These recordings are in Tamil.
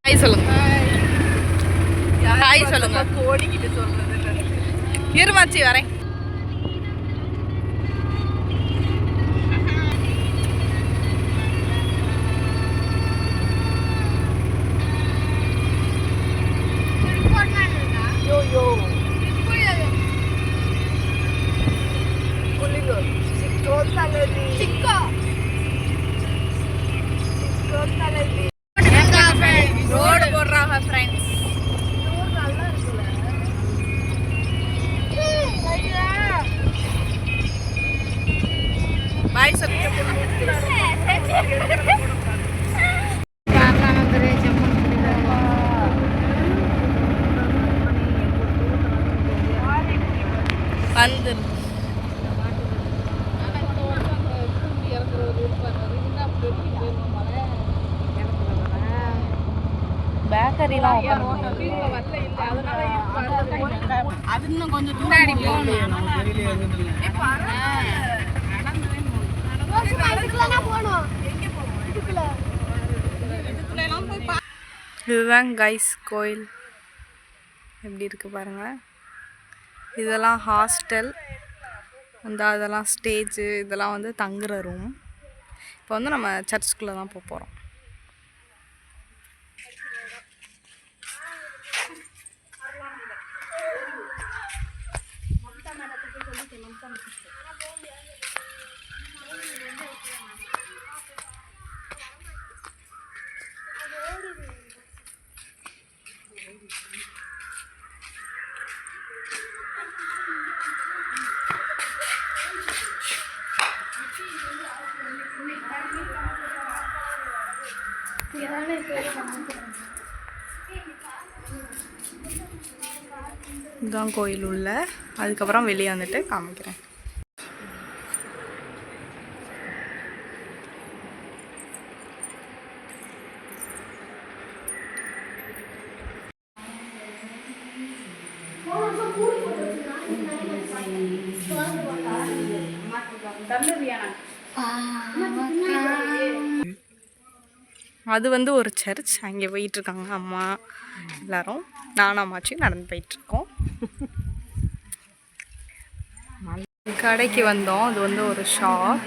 ஹாய் சொல்லுங்க. ஹாய் சொல்லுங்க. கோடிக்கிட்ட சொல்றது இருமாச்சி வரேன். ரோடு போடுறாங்க ஃப்ரெண்ட்ஸ். பாய் வந்து பேக்கரிலாம் அது இன்னும் கொஞ்சம் தூரம் இதுதான் கைஸ் கோயில். எப்படி இருக்கு பாருங்க. இதெல்லாம் ஹாஸ்டல், அதெல்லாம் ஸ்டேஜு, இதெல்லாம் வந்து தங்குற ரூம். இப்போ வந்து நம்ம சர்ச்சுக்குள்ளே தான் போக போகிறோம். இதுதான் கோயில் உள்ள. அதுக்கப்புறம் வெளியே வந்துட்டு காமிக்கிறேன். அது வந்து ஒரு சர்ச். அங்கே போயிட்டுருக்காங்க அம்மா எல்லாரும். நானும் அம்மாச்சும் நடந்து போயிட்டுருக்கோம். கடைக்கு வந்தோம். அது வந்து ஒரு ஷாப்.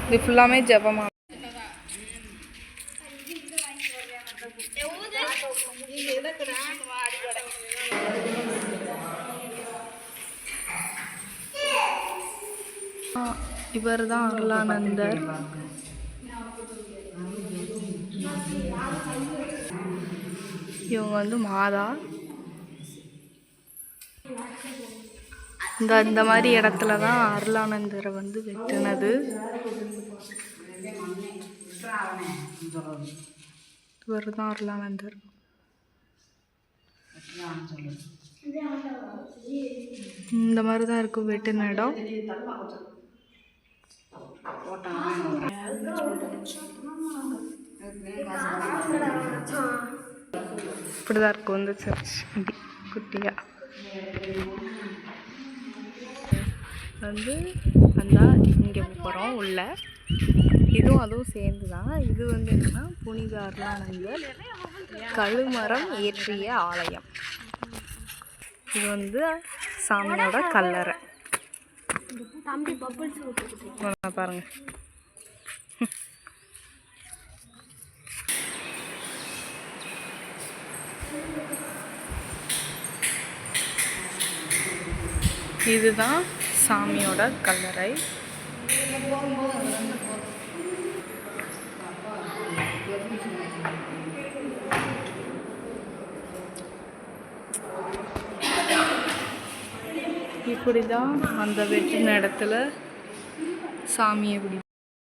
இது ஃபுல்லாமே ஜெபமா. இவர் தான் அருளானந்தர். இவங்க வந்து மாதா. இந்த மாதிரி இடத்துல தான் அருளானந்தரை வந்து வெட்டினது. இவர் தான் அருளானந்தர். இந்த மாதிரி தான் இருக்கும் வெட்டின இடம். இப்படிதான் இருக்கும் இந்த சர்ச். குட்டியா வந்து வந்தா இங்கே போகிறோம் உள்ள. இதுவும் அதுவும் சேர்ந்து தான். இது வந்து என்னன்னா புனித அருளானந்தர் கழுமரம் ஏற்றிய ஆலயம். இது வந்து சாமியோட கல்லறை. பாருங்க. இதுதான் சாமியோட கல்லறை. இப்படிதான் அந்த வெட்டின இடத்துல சாமியை